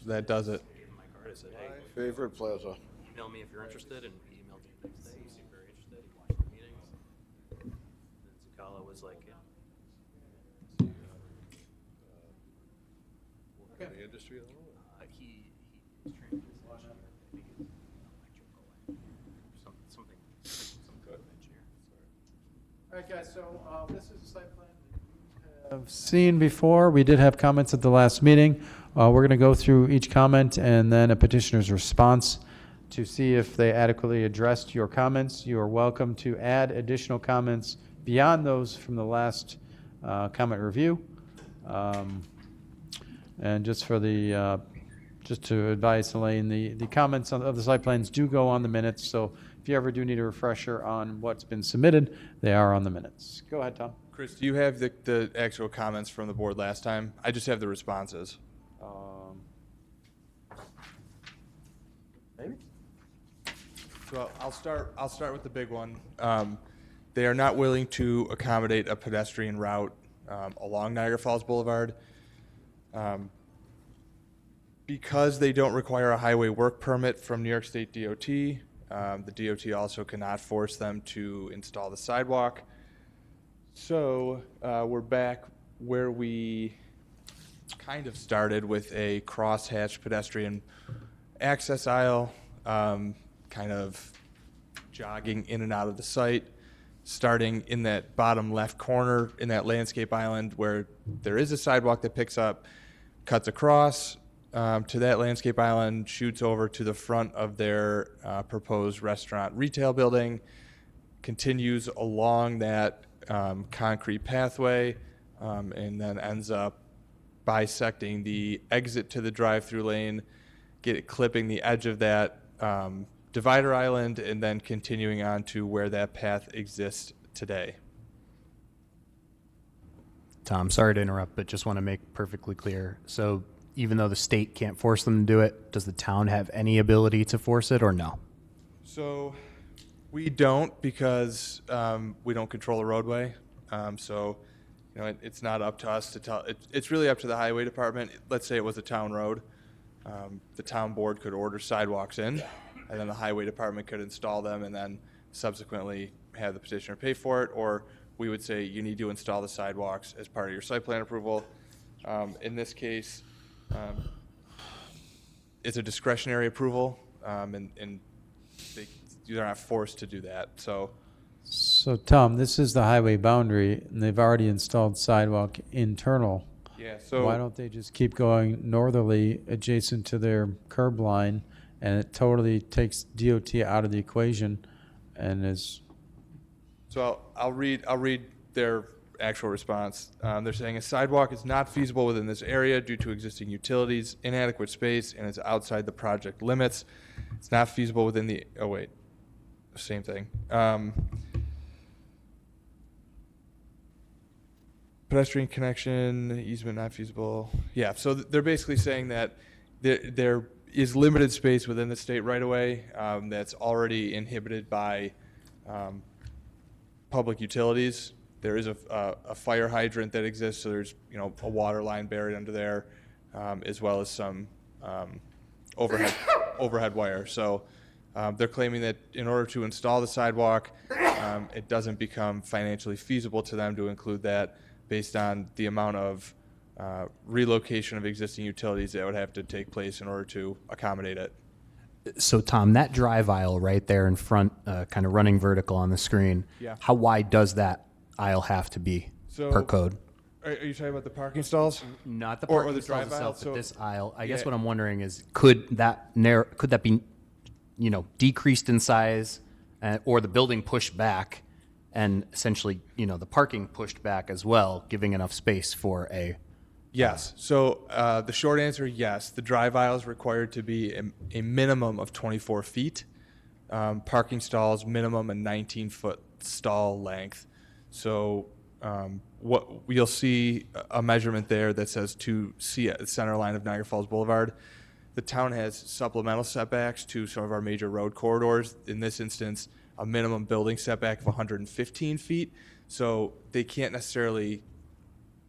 that does it. Gave him my card. I said, "Hey, Favorite plaza. email me if you're interested." And he emailed me the next day. He seemed very interested. He watched the meetings. And Zukala was like, "Yeah." In the industry, I don't know. He is trained as an engineer. I think he's electrical, something kind of engineer. All right, guys, so this is a site plan that you have seen before. We did have comments at the last meeting. We're going to go through each comment and then a petitioner's response to see if they adequately addressed your comments. You are welcome to add additional comments beyond those from the last comment review. And just for the, just to advise Elaine, the comments of the site plans do go on the minutes, so if you ever do need a refresher on what's been submitted, they are on the minutes. Go ahead, Tom. Chris, do you have the actual comments from the board last time? I just have the responses. Maybe? So I'll start with the big one. They are not willing to accommodate a pedestrian route along Niagara Falls Boulevard. Because they don't require a highway work permit from New York State DOT, the DOT also cannot force them to install the sidewalk. So we're back where we kind of started with a crosshatch pedestrian access aisle, kind of jogging in and out of the site, starting in that bottom left corner in that landscape island where there is a sidewalk that picks up, cuts across to that landscape island, shoots over to the front of their proposed restaurant retail building, continues along that concrete pathway, and then ends up bisecting the exit to the drive-through lane, clipping the edge of that divider island, and then continuing on to where that path exists today. Tom, sorry to interrupt, but just want to make perfectly clear. So even though the state can't force them to do it, does the town have any ability to force it or no? So we don't, because we don't control the roadway. So, you know, it's not up to us to tell. It's really up to the highway department. Let's say it was a town road. The town board could order sidewalks in, and then the highway department could install them and then subsequently have the petitioner pay for it. Or we would say you need to install the sidewalks as part of your site plan approval. In this case, it's a discretionary approval, and they're not forced to do that. So Tom, this is the highway boundary, and they've already installed sidewalk internal. Yeah, so Why don't they just keep going northerly adjacent to their curb line, and it totally takes DOT out of the equation and is... So I'll read their actual response. They're saying a sidewalk is not feasible within this area due to existing utilities, inadequate space, and is outside the project limits. It's not feasible within the, oh wait, same thing. Pedestrian connection, easement not feasible. Yeah, so they're basically saying that there is limited space within the state right-of-way that's already inhibited by public utilities. There is a fire hydrant that exists, so there's, you know, a water line buried under there, as well as some overhead wire. So they're claiming that in order to install the sidewalk, it doesn't become financially feasible to them to include that based on the amount of relocation of existing utilities that would have to take place in order to accommodate it. So Tom, that drive aisle right there in front, kind of running vertical on the screen, Yeah. how wide does that aisle have to be per code? Are you talking about the parking stalls? Not the Or parking the stalls drive aisle? itself, but So- this aisle. I guess Yeah. what I'm wondering is, could that be, you know, decreased in size, or the building pushed back, and essentially, you know, the parking pushed back as well, giving enough space for a... Yes. So the short answer, yes. The drive aisle is required to be a minimum of 24 feet. Parking stalls, minimum a 19-foot stall length. So what you'll see a measurement there that says to see at the center line of Niagara Falls Boulevard. The town has supplemental setbacks to some of our major road corridors. In this instance, a minimum building setback of 115 feet. So they can't necessarily,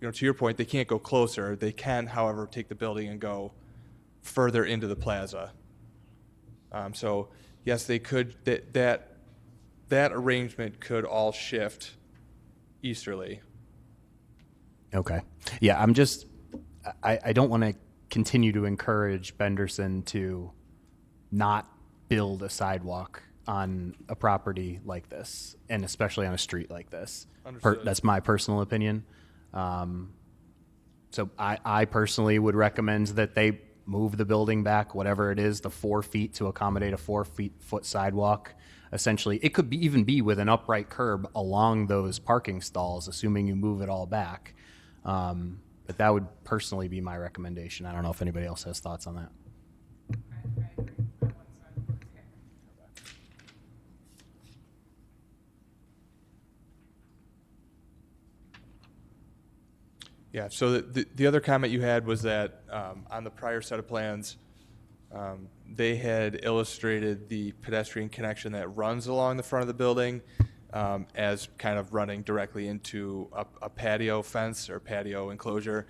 you know, to your point, they can't go closer. They can, however, take the building and go further into the plaza. So yes, they could. That arrangement could all shift easterly. Okay. Yeah, I don't want to continue to encourage Benderson to not build a sidewalk on a property like this, and especially on a street like this. Understood. That's my personal opinion. So I personally would recommend that they move the building back, whatever it is, the 4 feet to accommodate a 4-foot sidewalk. Essentially, it could even be with an upright curb along those parking stalls, assuming you move it all back. But that would personally be my recommendation. I don't know if anybody else has thoughts on that. Yeah, so the other comment you had was that on the prior set of plans, they had illustrated the pedestrian connection that runs along the front of the building as kind of running directly into a patio fence or patio enclosure.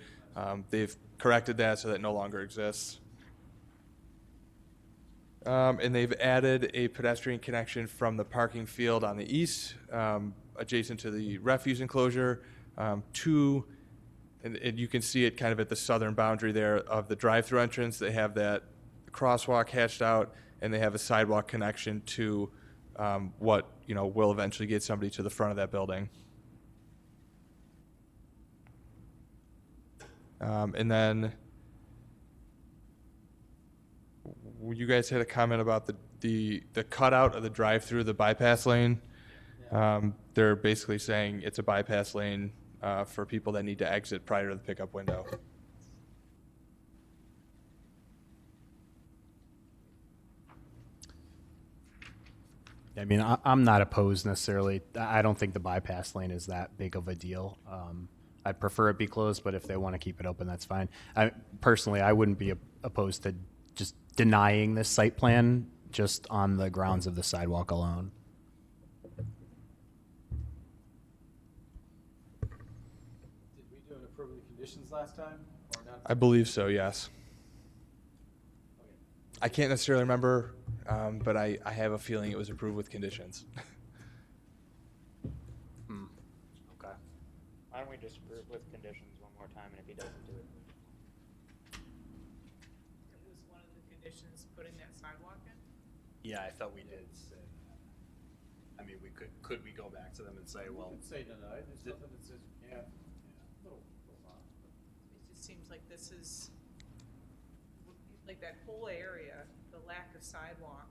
They've corrected that so that no longer exists. And they've added a pedestrian connection from the parking field on the east, adjacent to the refuse enclosure, to, and you can see it kind of at the southern boundary there of the drive-through entrance. They have that crosswalk hatched out, and they have a sidewalk connection to what, you know, will eventually get somebody to the front of that building. And then you guys had a comment about the cutout of the drive-through, the bypass lane. They're basically saying it's a bypass lane for people that need to exit prior to the pickup window. I mean, I'm not opposed necessarily. I don't think the bypass lane is that big of a deal. I'd prefer it be closed, but if they want to keep it open, that's fine. Personally, I wouldn't be opposed to just denying this site plan just on the grounds of the sidewalk alone. Did we do an approval of the conditions last time, or not? I believe so, yes. I can't necessarily remember, but I have a feeling it was approved with conditions. Okay. Why don't we just approve with conditions one more time, and if he doesn't do it? It was one of the conditions putting that sidewalk in? Yeah, I thought we did say that. I mean, could we go back to them and say, well, You can say denied, there's nothing that says you can't. Little odd, but- It just seems like this is, like that whole area, the lack of sidewalk,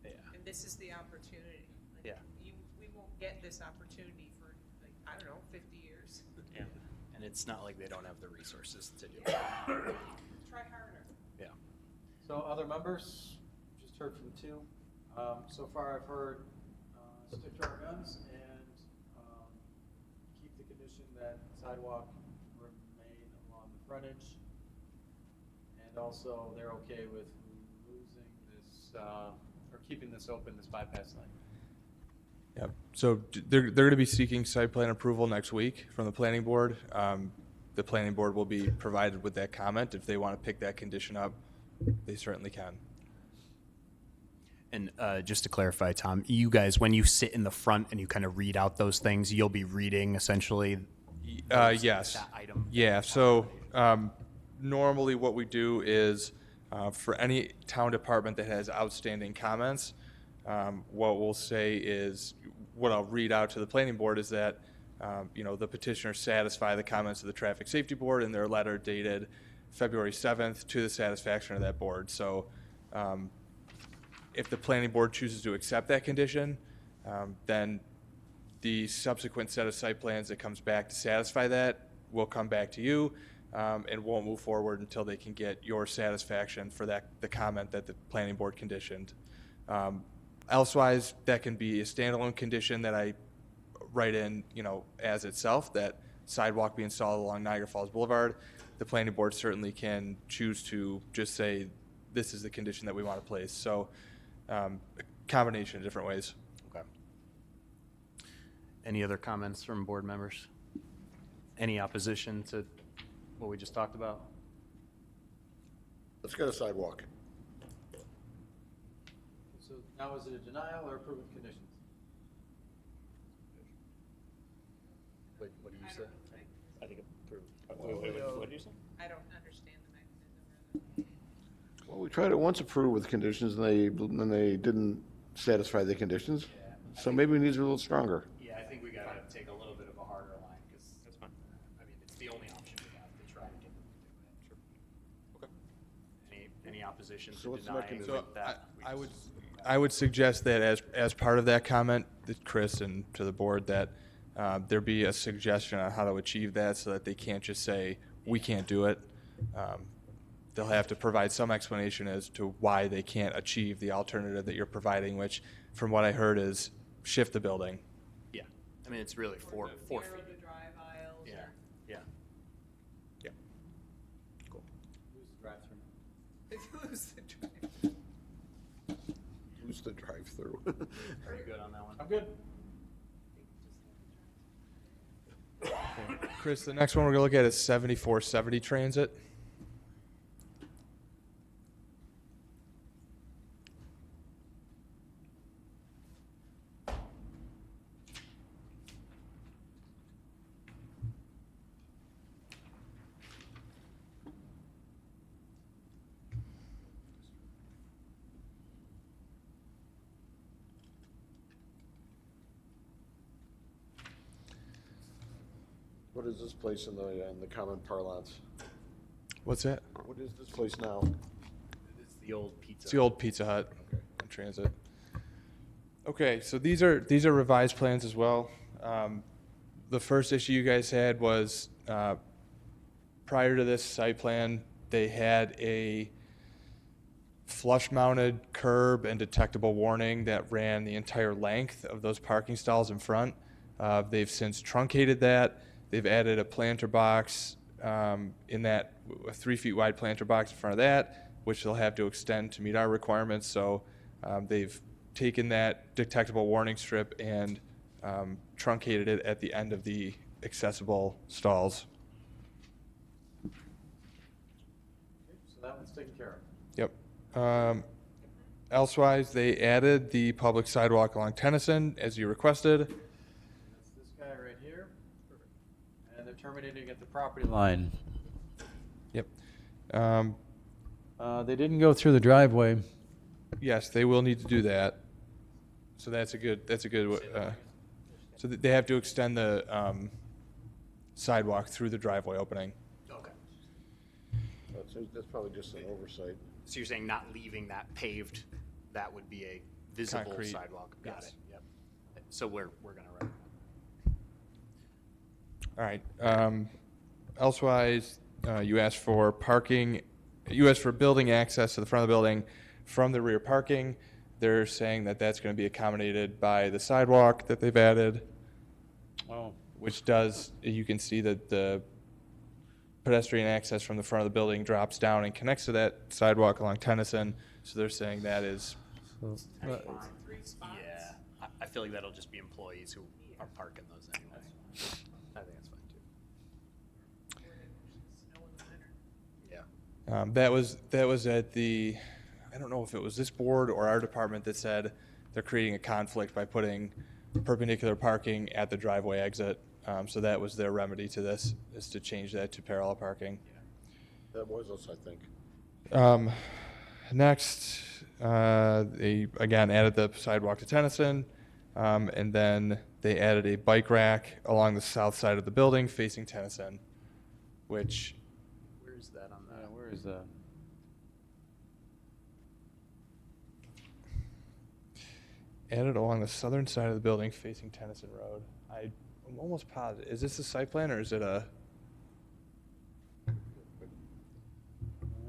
yeah, and this is the opportunity. Like, Yeah. We won't get this opportunity for, like, I don't know, 50 years. yeah. And it's not like they don't have the resources to do it. Try harder. Yeah. So other members, just heard from two. So far I've heard stick to our guns and keep the condition that sidewalk remain along the frontage. And also they're okay with losing this, or keeping this open, this bypass lane. Yep. So they're going to be seeking site plan approval next week from the planning board. The planning board will be provided with that comment. If they want to pick that condition up, they certainly can. And just to clarify, Tom, you guys, when you sit in the front and you kind of read out those things, you'll be reading essentially Yes. that item? Yeah, so normally what we do is for any town department that has outstanding comments, what we'll say is, what I'll read out to the planning board is that, the petitioners satisfy the comments of the Traffic Safety Board in their letter dated February 7th to the satisfaction of that board. So if the planning board chooses to accept that condition, then the subsequent set of site plans that comes back to satisfy that will come back to you, and won't move forward until they can get your satisfaction for the comment that the planning board conditioned. Elsewise, that can be a standalone condition that I write in, as itself, that sidewalk be installed along Niagara Falls Boulevard. The planning board certainly can choose to just say, this is the condition that we want to place. So a combination of different ways. Okay. Any other comments from board members? Any opposition to what we just talked about? Let's get a sidewalk. So now is it a denial or approve with conditions? What do you say? I think approved. What did you say? I don't understand the mechanism. Well, we tried it once, approved with conditions, and they didn't satisfy the conditions. So maybe we need to be a little stronger. Yeah, I think we gotta take a little bit of a harder line, because that's fine. I mean, it's the only option we have to try to get them to do it. Sure. Any opposition So to what's the denying mechanism? that? I would suggest that as part of that comment, that Chris and to the board, that there be a suggestion on how to achieve that so that they can't just say, we can't do it. They'll have to provide some explanation as to why they can't achieve the alternative that you're providing, which from what I heard is shift the building. Yeah, I mean, it's really four Narrow feet. the drive aisles. Yeah, yeah. Yeah. Cool. Who's the drive-through? Or lose the drive. Who's the drive-through? Are you good on that one? I'm good. Chris, the next one we're going to look at is 7470 Transit. What is this place in the common parlance? What's that? What is this place now? It's the old pizza. It's the old Pizza Hut on Transit. Okay, so these are revised plans as well. The first issue you guys had was prior to this site plan, they had a flush-mounted curb and detectable warning that ran the entire length of those parking stalls in front. They've since truncated that. They've added a planter box in that, a 3 feet wide planter box in front of that, which they'll have to extend to meet our requirements. So they've taken that detectable warning strip and truncated it at the end of the accessible stalls. So that one's taken care of. Yep. Elsewise, they added the public sidewalk along Tennyson as you requested. That's this guy right here. And they're terminating at the property line. Yep. They didn't go through the driveway. Yes, they will need to do that. So that's a good, so they have to extend the sidewalk through the driveway opening. Okay. That's probably just an oversight. So you're saying not leaving that paved, that would be a visible Concrete. sidewalk? Got Yes. it, yep. So we're gonna run. All right. Elsewise, you asked for parking, you asked for building access to the front of the building from the rear parking. They're saying that that's going to be accommodated by the sidewalk that they've added, Oh. which does, you can see that the pedestrian access from the front of the building drops down and connects to that sidewalk along Tennyson. So they're saying that is, Yeah, I feel like that'll just be employees who are parking those anyway. I think that's fine too. Yeah. that was at the, I don't know if it was this board or our department that said they're creating a conflict by putting perpendicular parking at the driveway exit. So that was their remedy to this, is to change that to parallel parking. That was us, I think. Next, they again added the sidewalk to Tennyson, and then they added a bike rack along the south side of the building facing Tennyson, which Where's that on the? Where is that? added along the southern side of the building facing Tennyson Road. I'm almost positive. Is this a site plan or is it a?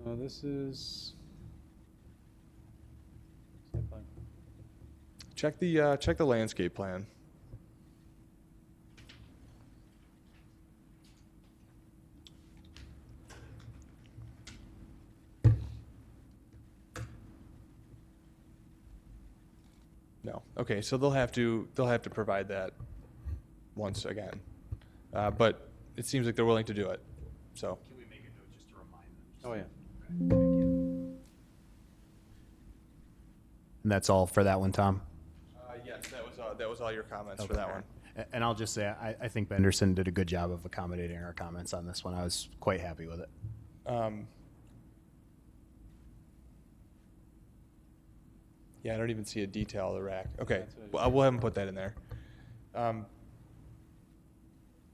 This is. Check the landscape plan. No. Okay, so they'll have to provide that once again, but it seems like they're willing to do it. So Can we make a note just to remind them? Oh, yeah. And that's all for that one, Tom? yes, that was all your comments for that one. And I'll just say, I think Benderson did a good job of accommodating our comments on this one. I was quite happy with it. Yeah, I don't even see a detail of the rack. Okay, well, we'll have them put that in there.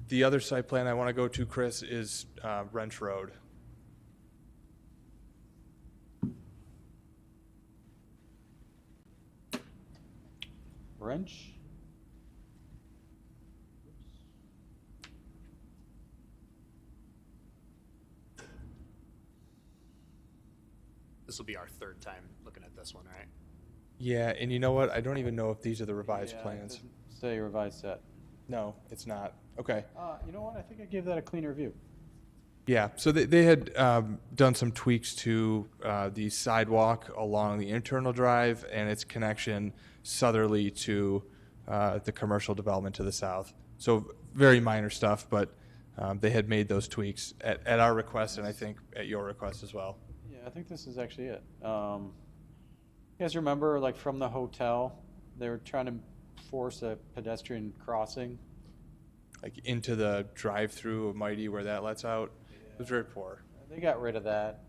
The other site plan I want to go to, Chris, is Wrench Road. Wrench? This will be our third time looking at this one, right? Yeah, and you know what? I don't even know if these are the revised Yeah, it plans. doesn't say revised set. No, it's not. Okay. You know what? I think I gave that a cleaner view. Yeah, so they had done some tweaks to the sidewalk along the internal drive and its connection southerly to the commercial development to the south. So very minor stuff, but they had made those tweaks at our request and I think at your request as well. Yeah, I think this is actually it. You guys remember, like, from the hotel, they were trying to force a pedestrian crossing? Like into the drive-through of Mighty where that lets out. It was very poor. They got rid of that.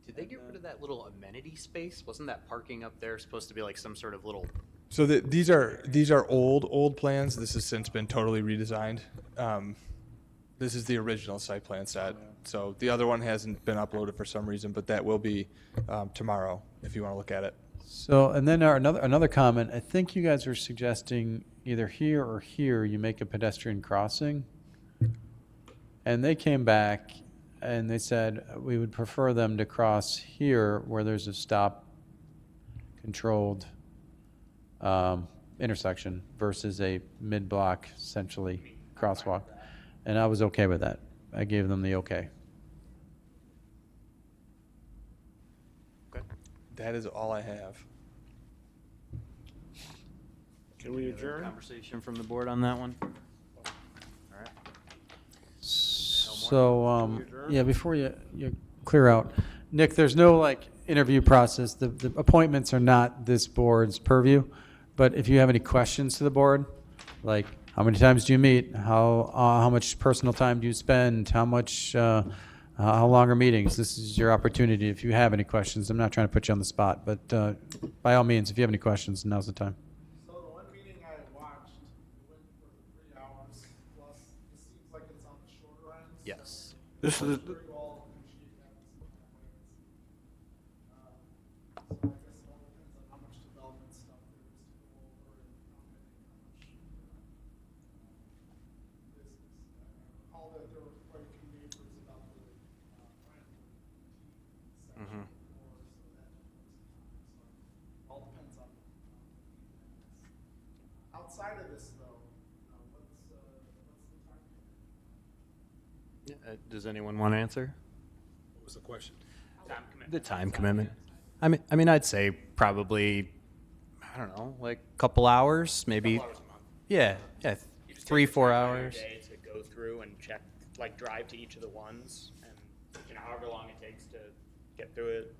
Did they get rid of that little amenity space? Wasn't that parking up there supposed to be like some sort of little? So these are old plans. This has since been totally redesigned. This is the original site plan set. So the other one hasn't been uploaded for some reason, but that will be tomorrow if you want to look at it. So, and then another comment, I think you guys were suggesting either here or here, you make a pedestrian crossing. And they came back and they said, we would prefer them to cross here where there's a stop controlled intersection versus a mid-block essentially crosswalk. And I was okay with that. I gave them the okay. That is all I have. Can we adjourn? Conversation from the board on that one? So, yeah, before you clear out, Nick, there's no like interview process. The appointments are not this board's purview. But if you have any questions to the board, like how many times do you meet? How much personal time do you spend? How long are meetings? This is your opportunity if you have any questions. I'm not trying to put you on the spot, but by all means, if you have any questions, now's the time. So the one meeting I watched, it went for 3 hours plus. It seems like it's on the shorter end. Yes. This is, So we all appreciate having some appointments. So I guess it all depends on how much development stuff there is to go over and how much business. I recall that there were quite a few neighbors about the Brentwood section before, so that took some time. So it all depends on the feedback. Outside of this, though, what's the time? Does anyone want to answer? What was the question? The time commitment. I mean, I'd say probably, I don't know, like a couple hours, maybe. Couple hours a month. Yeah, You just 3, take 4 the time out of your hours. day to go through and check, like drive to each of the ones, and however long it takes to get through it.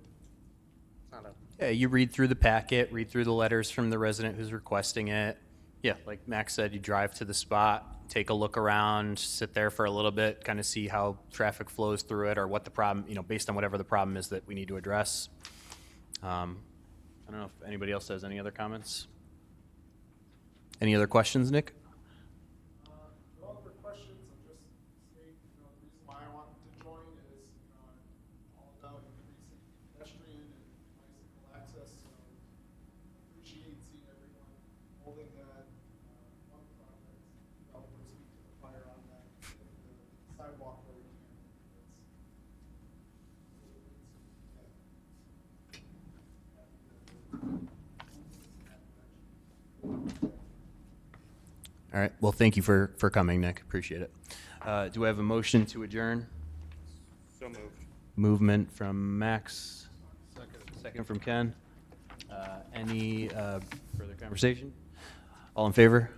It's not a. Yeah, you read through the packet, read through the letters from the resident who's requesting it. Yeah, like Max said, you drive to the spot, take a look around, sit there for a little bit, kind of see how traffic flows through it or what the problem, based on whatever the problem is that we need to address. I don't know if anybody else has any other comments. Any other questions, Nick? No other questions, I'm just saying, the reason why I wanted to join is, I'm all about increasing pedestrian and bicycle access, so appreciate seeing everyone holding that, one project, developers speak to the fire on that, the sidewalk where we can. All right. Well, thank you for coming, Nick. Appreciate it. Do I have a motion to adjourn? So moved. Movement from Max. Second from Ken. Any further conversation? All in favor?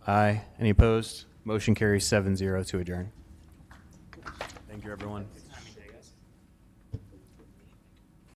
Aye. Any opposed? Motion carries 7-0 to adjourn. Thank you, everyone.